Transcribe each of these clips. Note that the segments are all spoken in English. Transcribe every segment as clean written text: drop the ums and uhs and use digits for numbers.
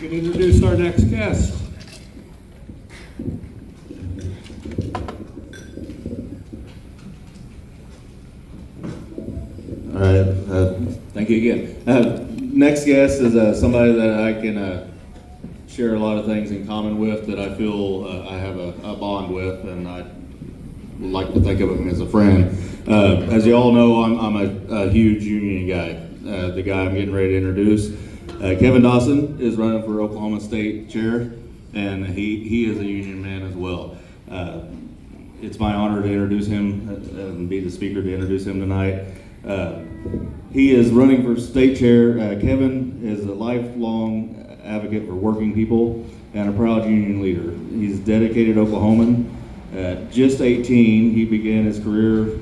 can introduce our next guest. All right, thank you again. Next guest is somebody that I can share a lot of things in common with, that I feel I have a bond with, and I would like to think of him as a friend. As you all know, I'm a huge union guy. The guy I'm getting ready to introduce, Kevin Dawson, is running for Oklahoma State Chair, and he is a union man as well. It's my honor to introduce him and be the speaker to introduce him tonight. He is running for state chair. Kevin is a lifelong advocate for working people and a proud union leader. He's a dedicated Oklahoman. At just 18, he began his career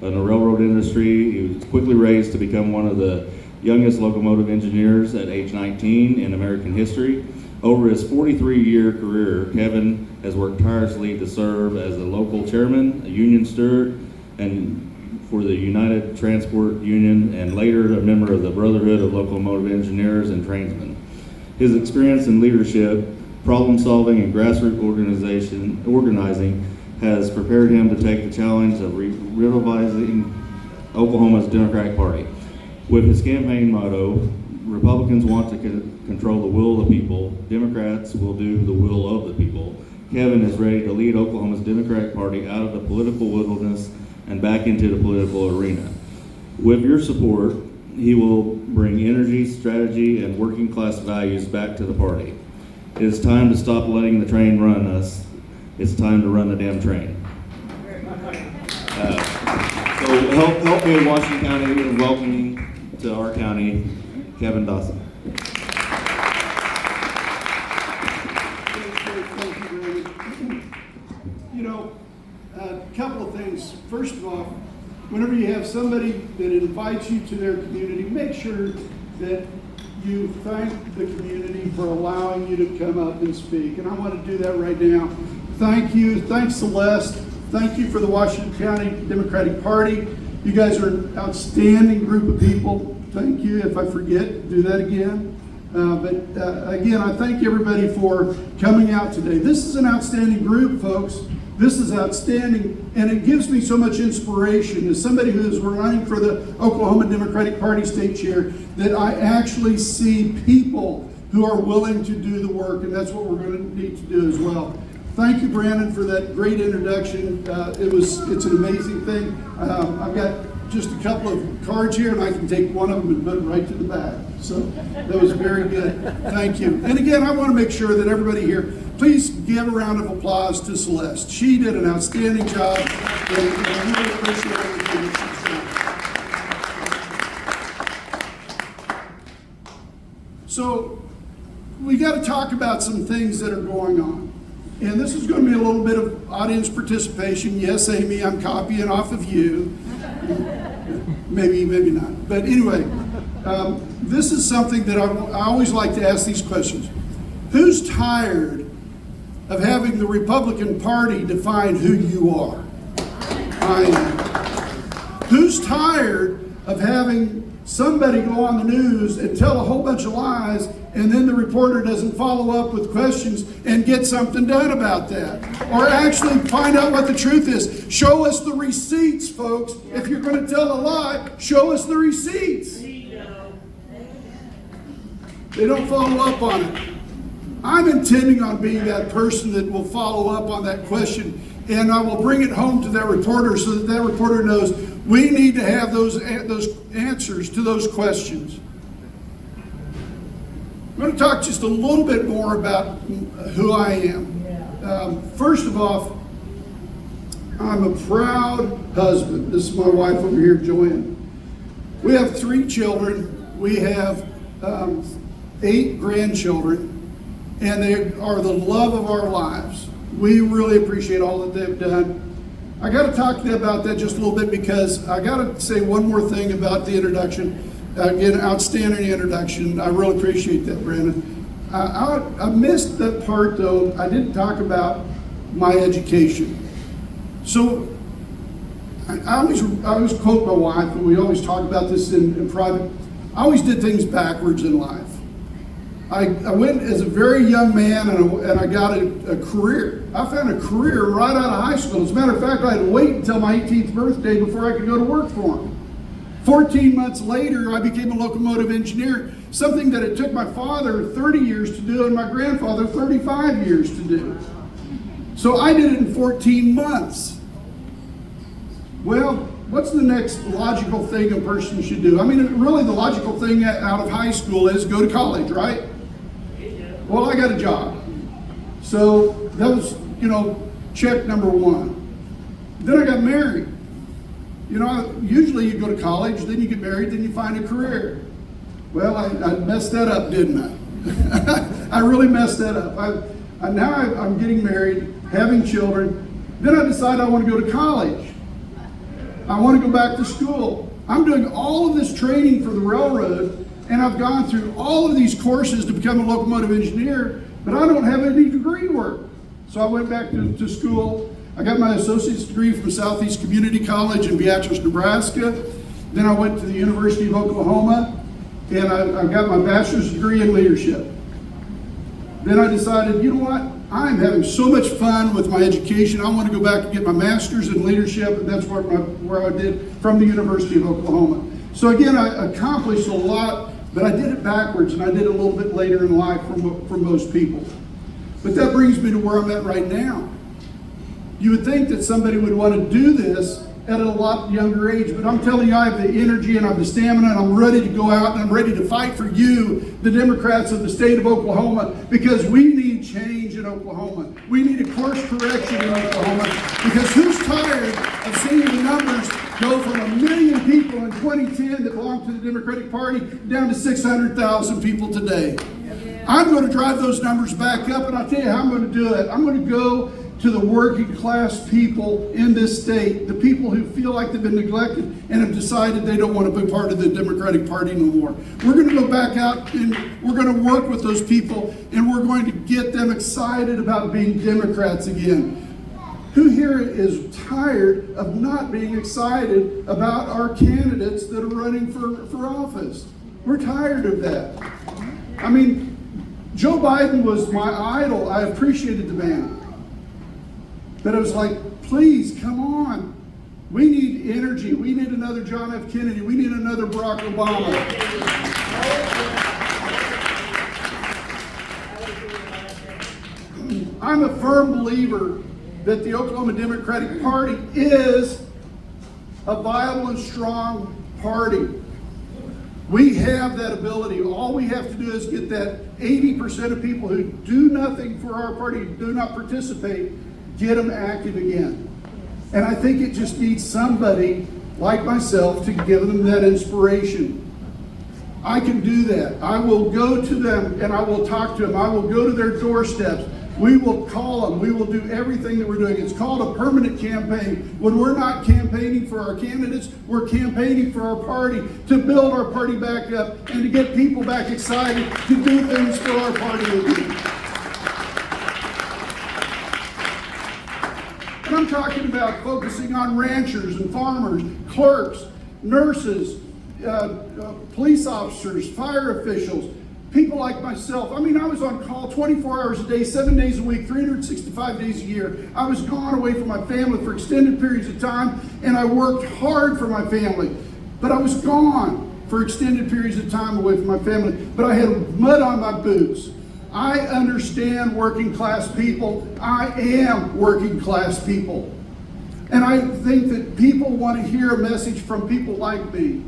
in the railroad industry. He was quickly raised to become one of the youngest locomotive engineers at age 19 in American history. Over his 43-year career, Kevin has worked tirelessly to serve as a local chairman, a union steward, and for the United Transport Union, and later a member of the Brotherhood of Locomotive Engineers and Trainsmen. His experience in leadership, problem solving, and grassroots organizing has prepared him to take the challenge of revitalizing Oklahoma's Democratic Party. With his campaign motto, Republicans want to control the will of the people, Democrats will do the will of the people, Kevin is ready to lead Oklahoma's Democratic Party out of the political wilderness and back into the political arena. With your support, he will bring energy, strategy, and working class values back to the party. It is time to stop letting the train run us. It's time to run the damn train. So help me in Washington County in welcoming to our county, Kevin Dawson. You know, a couple of things. First of all, whenever you have somebody that invites you to their community, make sure that you thank the community for allowing you to come up and speak. And I want to do that right now. Thank you. Thanks, Celeste. Thank you for the Washington County Democratic Party. You guys are an outstanding group of people. Thank you. If I forget, do that again. Again, I thank everybody for coming out today. This is an outstanding group, folks. This is outstanding, and it gives me so much inspiration as somebody who is running for the Oklahoma Democratic Party state chair, that I actually see people who are willing to do the work, and that's what we're going to need to do as well. Thank you, Brandon, for that great introduction. It's an amazing thing. I've got just a couple of cards here, and I can take one of them and put it right to the back. So that was very good. Thank you. And again, I want to make sure that everybody here, please give a round of applause to Celeste. She did an outstanding job, and I really appreciate everything that she's done. So we got to talk about some things that are going on. And this is going to be a little bit of audience participation. Yes, Amy, I'm copying off of you. Maybe not. But anyway, this is something that I always like to ask these questions. Who's tired of having the Republican Party define who you are? I am. Who's tired of having somebody go on the news and tell a whole bunch of lies, and then the reporter doesn't follow up with questions and get something done about that? Or actually find out what the truth is. Show us the receipts, folks. If you're going to tell a lie, show us the receipts. They don't follow up on it. I'm intending on being that person that will follow up on that question, and I will bring it home to that reporter so that that reporter knows we need to have those answers to those questions. I'm going to talk just a little bit more about who I am. First of all, I'm a proud husband. This is my wife over here, Joanne. We have 3 children. We have 8 grandchildren, and they are the love of our lives. We really appreciate all that they've done. I got to talk to them about that just a little bit, because I got to say one more thing about the introduction. Again, outstanding introduction. I really appreciate that, Brandon. I missed that part, though. I didn't talk about my education. So I always quote my wife, and we always talk about this in private. I always did things backwards in life. I went as a very young man and I got a career. I found a career right out of high school. As a matter of fact, I had to wait until my 18th birthday before I could go to work for him. 14 months later, I became a locomotive engineer, something that it took my father 30 years to do and my grandfather 35 years to do. So I did it in 14 months. Well, what's the next logical thing a person should do? I mean, really the logical thing out of high school is go to college, right? Well, I got a job. So that was, check number one. Then I got married. Usually you go to college, then you get married, then you find a career. Well, I messed that up, didn't I? I really messed that up. Now I'm getting married, having children. Then I decide I want to go to college. I want to go back to school. I'm doing all of this training for the railroad, and I've gone through all of these courses to become a locomotive engineer, but I don't have any degree work. So I went back to school. I got my associate's degree from Southeast Community College in Beatrice, Nebraska. Then I went to the University of Oklahoma, and I got my bachelor's degree in leadership. Then I decided, you know what? I'm having so much fun with my education. I want to go back and get my master's in leadership, and that's where I did from the University of Oklahoma. So again, I accomplished a lot, but I did it backwards, and I did it a little bit later in life from most people. But that brings me to where I'm at right now. You would think that somebody would want to do this at a lot younger age, but I'm telling you, I have the energy and I have the stamina, and I'm ready to go out and I'm ready to fight for you, the Democrats of the state of Oklahoma, because we need change in Oklahoma. We need a course correction in Oklahoma, because who's tired of seeing the numbers go from 1 million people in 2010 that belong to the Democratic Party down to 600,000 people today? I'm going to drive those numbers back up, and I'll tell you how I'm going to do it. I'm going to go to the working class people in this state, the people who feel like they've been neglected and have decided they don't want to be part of the Democratic Party no more. We're going to go back out and we're going to work with those people, and we're going to get them excited about being Democrats again. Who here is tired of not being excited about our candidates that are running for office? We're tired of that. I mean, Joe Biden was my idol. I appreciated the man. But it was like, please, come on. We need energy. We need another John F. Kennedy. We need another Barack Obama. I'm a firm believer that the Oklahoma Democratic Party is a viable and strong party. We have that ability. All we have to do is get that 80% of people who do nothing for our party, do not participate, get them active again. And I think it just needs somebody like myself to give them that inspiration. I can do that. I will go to them and I will talk to them. I will go to their doorsteps. We will call them. We will do everything that we're doing. It's called a permanent campaign. When we're not campaigning for our candidates, we're campaigning for our party, to build our party back up and to get people back excited to do things for our party again. And I'm talking about focusing on ranchers and farmers, clerks, nurses, police officers, fire officials, people like myself. I mean, I was on call 24 hours a day, 7 days a week, 365 days a year. I was gone away from my family for extended periods of time, and I worked hard for my family. But I was gone for extended periods of time away from my family. But I had mud on my boots. I understand working class people. I am working class people. And I think that people want to hear a message from people like me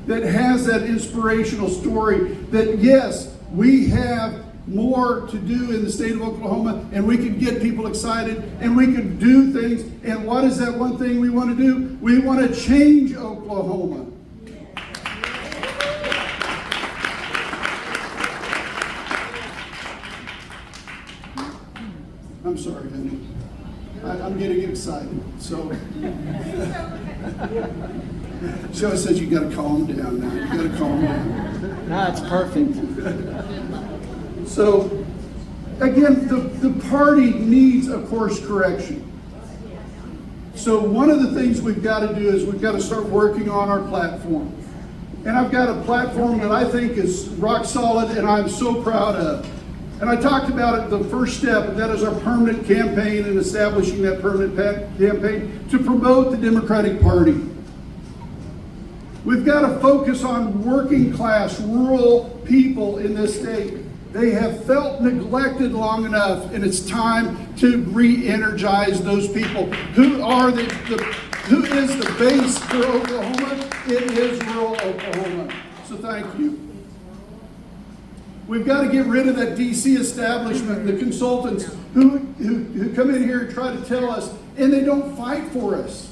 that has that inspirational story that, yes, we have more to do in the state of Oklahoma, and we can get people excited, and we can do things. And what is that one thing we want to do? We want to change Oklahoma. I'm sorry, honey. I'm getting excited. So, Joe says you got to calm down now. You got to calm down. No, it's perfect. So, again, the party needs a course correction. So one of the things we've got to do is we've got to start working on our platform. And I've got a platform that I think is rock solid and I'm so proud of. And I talked about it, the first step, and that is our permanent campaign and establishing that permanent campaign to promote the Democratic Party. We've got to focus on working class, rural people in this state. They have felt neglected long enough, and it's time to re-energize those people. Who is the base for Oklahoma? It is rural Oklahoma. So thank you. We've got to get rid of that DC establishment, the consultants who come in here and try to tell us, and they don't fight for us.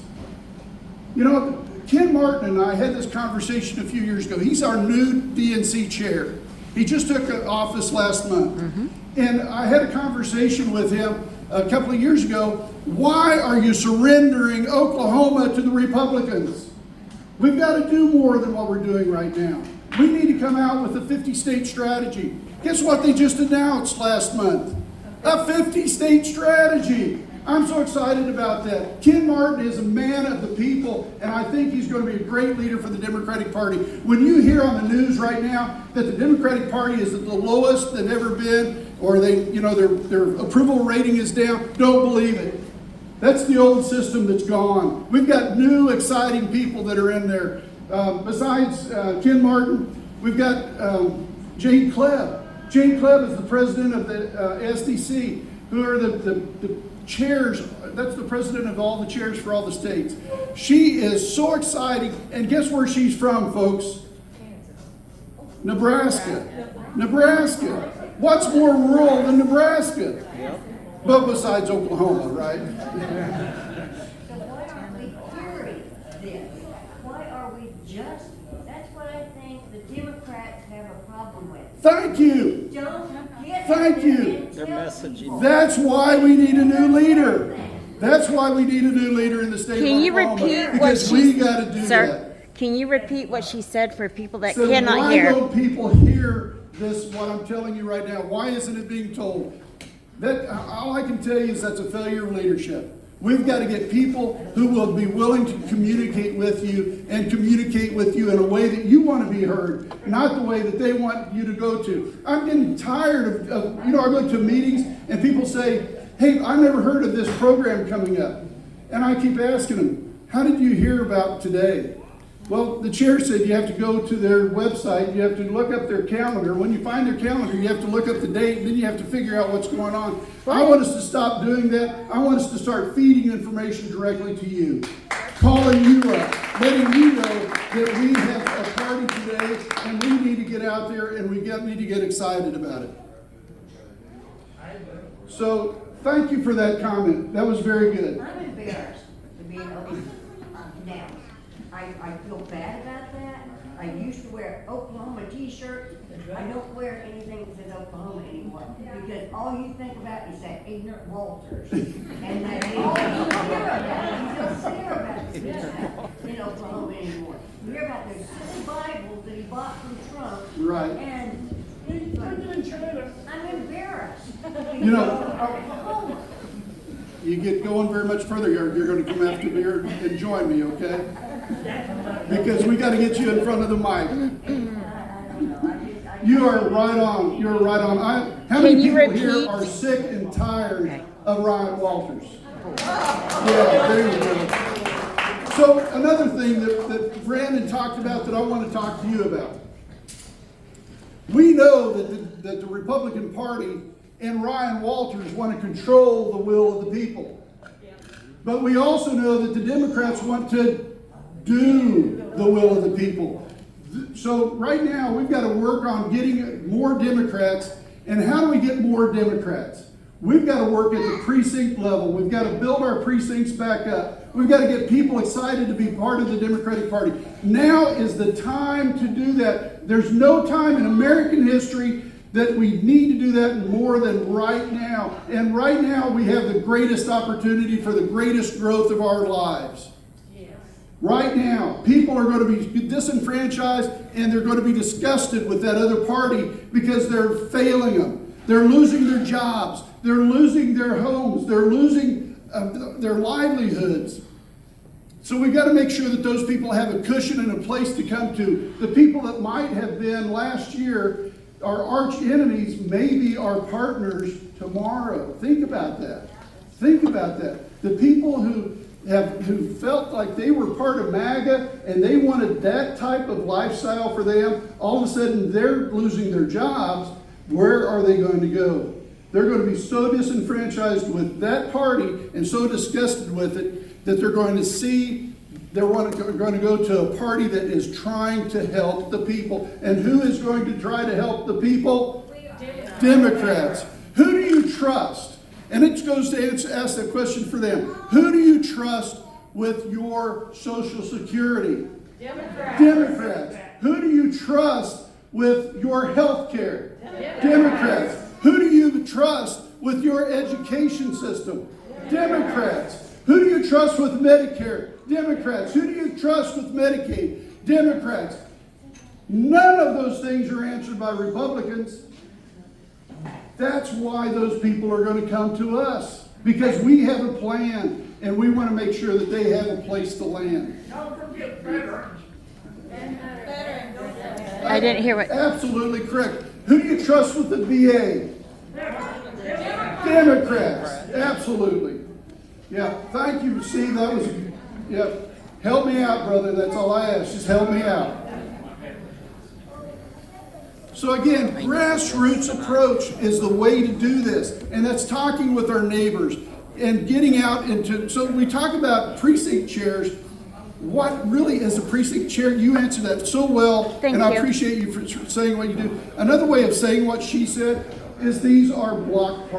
You know, Ken Martin and I had this conversation a few years ago. He's our new DNC chair. He just took office last month. And I had a conversation with him a couple of years ago. Why are you surrendering Oklahoma to the Republicans? We've got to do more than what we're doing right now. We need to come out with a 50-state strategy. Guess what they just announced last month? A 50-state strategy. I'm so excited about that. Ken Martin is a man of the people, and I think he's going to be a great leader for the Democratic Party. When you hear on the news right now that the Democratic Party is at the lowest they've ever been, or their approval rating is down, don't believe it. That's the old system that's gone. We've got new, exciting people that are in there. Besides Ken Martin, we've got Jane Klebb. Jane Klebb is the president of the SDC, who are the chairs. That's the president of all the chairs for all the states. She is so exciting. And guess where she's from, folks? Nebraska. Nebraska. What's more rural than Nebraska? But besides Oklahoma, right? So why aren't we hearing this? Why are we just, that's what I think the Democrats have a problem with. Thank you. Don't get Thank you. and tell people. That's why we need a new leader. That's why we need a new leader in the state Can of you Oklahoma. repeat what Because she we got to do sir? that. Can you repeat what she said for people that So cannot why hear? don't people hear this, what I'm telling you right now? Why isn't it being told? That all I can tell you is that's a failure of leadership. We've got to get people who will be willing to communicate with you and communicate with you in a way that you want to be heard, not the way that they want you to go to. I'm getting tired of I go to meetings and people say, hey, I've never heard of this program coming up. And I keep asking them, how did you hear about today? Well, the chair said you have to go to their website, you have to look up their calendar. When you find their calendar, you have to look up the date, and then you have to figure out what's going on. I want us to stop doing that. I want us to start feeding information directly to you, calling you up, letting you know that we have a party today, and we need to get out there, and we need to get excited about it. So, thank you for that comment. That was very good. I'm embarrassed to be an now. I feel bad about that. I used to wear Oklahoma t-shirts. I don't wear anything that says Oklahoma anymore because all you think about is that ignorant Walters. And that all you hear about, you don't hear about this in Oklahoma anymore. You hear about those silly Bibles that he bought from Trump. Right. And I'm embarrassed. You know, Oklahoma. you get going very much further, you're going to come after me and join me, okay? Because we got to get you in front of the mic. You are right on. You're right on. How many Can you people here repeat? are sick and tired of Ryan Walters? Yeah, there you go. So another thing that Brandon talked about that I want to talk to you about. We know that the Republican Party and Ryan Walters want to control the will of the people. But we also know that the Democrats want to do the will of the people. So right now, we've got to work on getting more Democrats. And how do we get more Democrats? We've got to work at the precinct level. We've got to build our precincts back up. We've got to get people excited to be part of the Democratic Party. Now is the time to do that. There's no time in American history that we need to do that more than right now. And right now, we have the greatest opportunity for the greatest growth of our lives. Right now, people are going to be disenfranchised and they're going to be disgusted with that other party because they're failing them. They're losing their jobs. They're losing their homes. They're losing their livelihoods. So we've got to make sure that those people have a cushion and a place to come to. The people that might have been last year our arch enemies may be our partners tomorrow. Think about that. Think about that. The people who felt like they were part of MAGA and they wanted that type of lifestyle for them, all of a sudden they're losing their jobs. Where are they going to go? They're going to be so disenfranchised with that party and so disgusted with it that they're going to go to a party that is trying to help the people. And who is going to try to help the people? Democrats. Who do you trust? And it goes to ask that question for them. Who do you trust with your Social Security? Democrats. Who do you trust with your health care? Democrats. Who do you trust with your education system? Democrats. Who do you trust with Medicare? Democrats. Who do you trust with Medicaid? Democrats. None of those things are answered by Republicans. That's why those people are going to come to us, because we have a plan and we want to make sure that they have a place to land. Don't forget veterans. I didn't hear what. Absolutely correct. Who do you trust with the VA? Democrats. Absolutely. Yeah. Thank you, Steve. That was, yeah. Help me out, brother. That's all I ask. Just help me out. So again, grassroots approach is the way to do this. And that's talking with our neighbors and getting out into, so we talk about precinct chairs. What really is a precinct chair? You answered that so well. Thank I you. appreciate you for saying what you do. Another way of saying what she said is these are block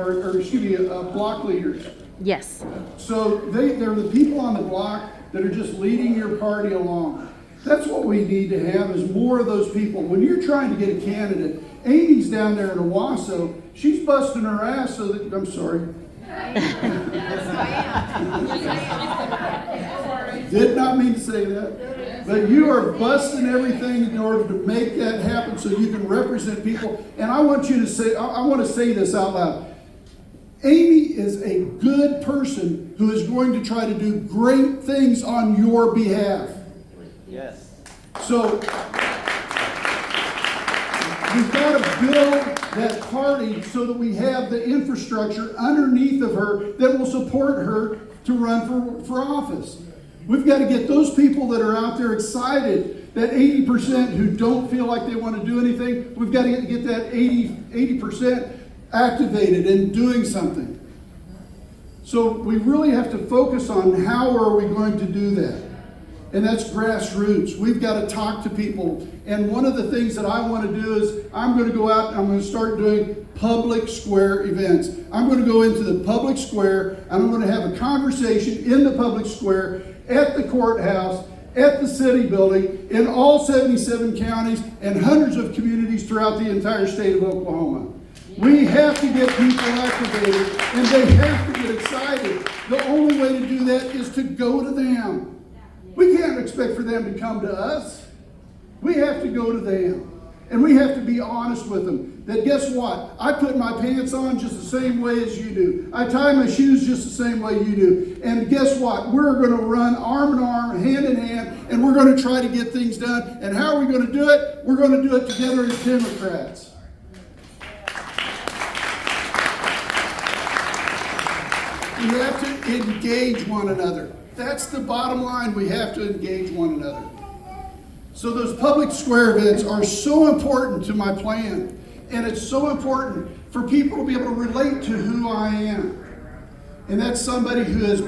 leaders. Yes. So they're the people on the block that are just leading your party along. That's what we need to have, is more of those people. When you're trying to get a candidate, Amy's down there in Owasso, she's busting her ass so that, I'm sorry. Did not mean to say that. But you are busting everything in order to make that happen so you can represent people. And I want you to say, I want to say this out loud. Amy is a good person who is going to try to do great things on your behalf. Yes. So we've got to build that party so that we have the infrastructure underneath of her that will support her to run for office. We've got to get those people that are out there excited, that 80% who don't feel like they want to do anything, we've got to get that 80% activated and doing something. So we really have to focus on how are we going to do that. And that's grassroots. We've got to talk to people. And one of the things that I want to do is I'm going to go out and I'm going to start doing public square events. I'm going to go into the public square and I'm going to have a conversation in the public square, at the courthouse, at the city building, in all 77 counties and hundreds of communities throughout the entire state of Oklahoma. We have to get people activated and they have to get excited. The only way to do that is to go to them. We can't expect for them to come to us. We have to go to them. And we have to be honest with them. That guess what? I put my pants on just the same way as you do. I tie my shoes just the same way you do. And guess what? We're going to run arm in arm, hand in hand, and we're going to try to get things done. And how are we going to do it? We're going to do it together as Democrats. We have to engage one another. That's the bottom line. We have to engage one another. So those public square events are so important to my plan. And it's so important for people to be able to relate to who I am. And that's somebody who has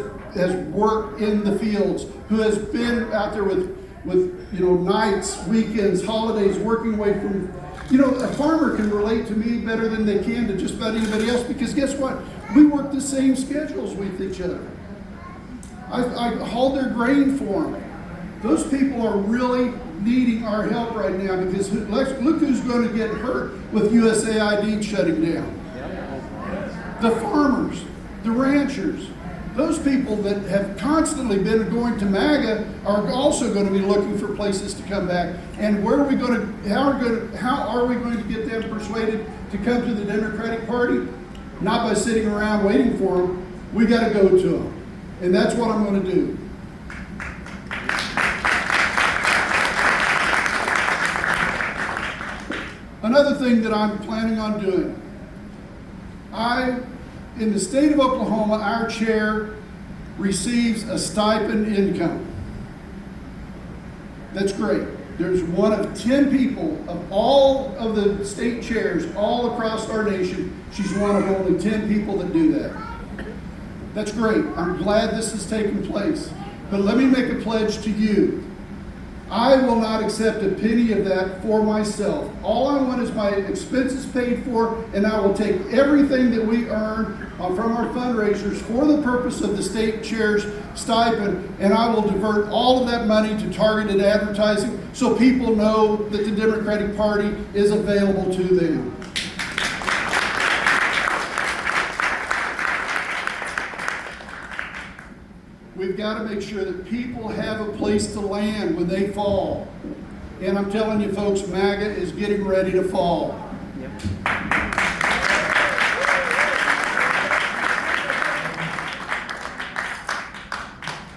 worked in the fields, who has been out there with nights, weekends, holidays, working away from, a farmer can relate to me better than they can to just about anybody else, because guess what? We work the same schedules with each other. I hauled their grain for them. Those people are really needing our help right now, because look who's going to get hurt with USAID shutting down. The farmers, the ranchers, those people that have constantly been going to MAGA are also going to be looking for places to come back. And how are we going to get them persuaded to come to the Democratic Party? Not by sitting around waiting for them. We got to go to them. And that's what I'm going to do. another thing that I'm planning on doing. In the state of Oklahoma, our chair receives a stipend income. That's great. There's one of 10 people of all of the state chairs all across our nation. She's one of only 10 people that do that. That's great. I'm glad this is taking place. But let me make a pledge to you. I will not accept a penny of that for myself. All I want is my expenses paid for, and I will take everything that we earn from our fundraisers for the purpose of the state chair's stipend, and I will divert all of that money to targeted advertising so people know that the Democratic Party is available to them. We've got to make sure that people have a place to land when they fall. And I'm telling you folks, MAGA is getting ready to fall.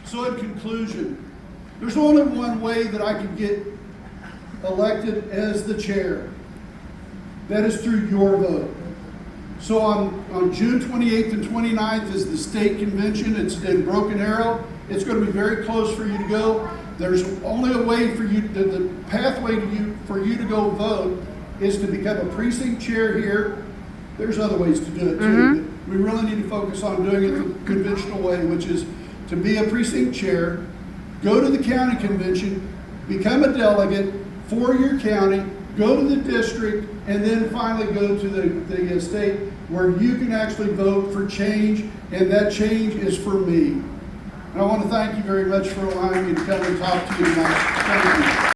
So in conclusion, there's only one way that I can get elected as the chair. That is through your vote. So on June 28th and 29th is the state convention. It's in Broken Arrow. It's going to be very close for you to go. There's only a way for you, the pathway for you to go vote is to become a precinct chair here. There's other ways to do it too. But we really need to focus on doing it the conventional way, which is to be a precinct chair, go to the county convention, become a delegate for your county, go to the district, and then finally go to the state where you can actually vote for change, and that change is for me. And I want to thank you very much for allowing me to come and talk to you tonight. Thank you.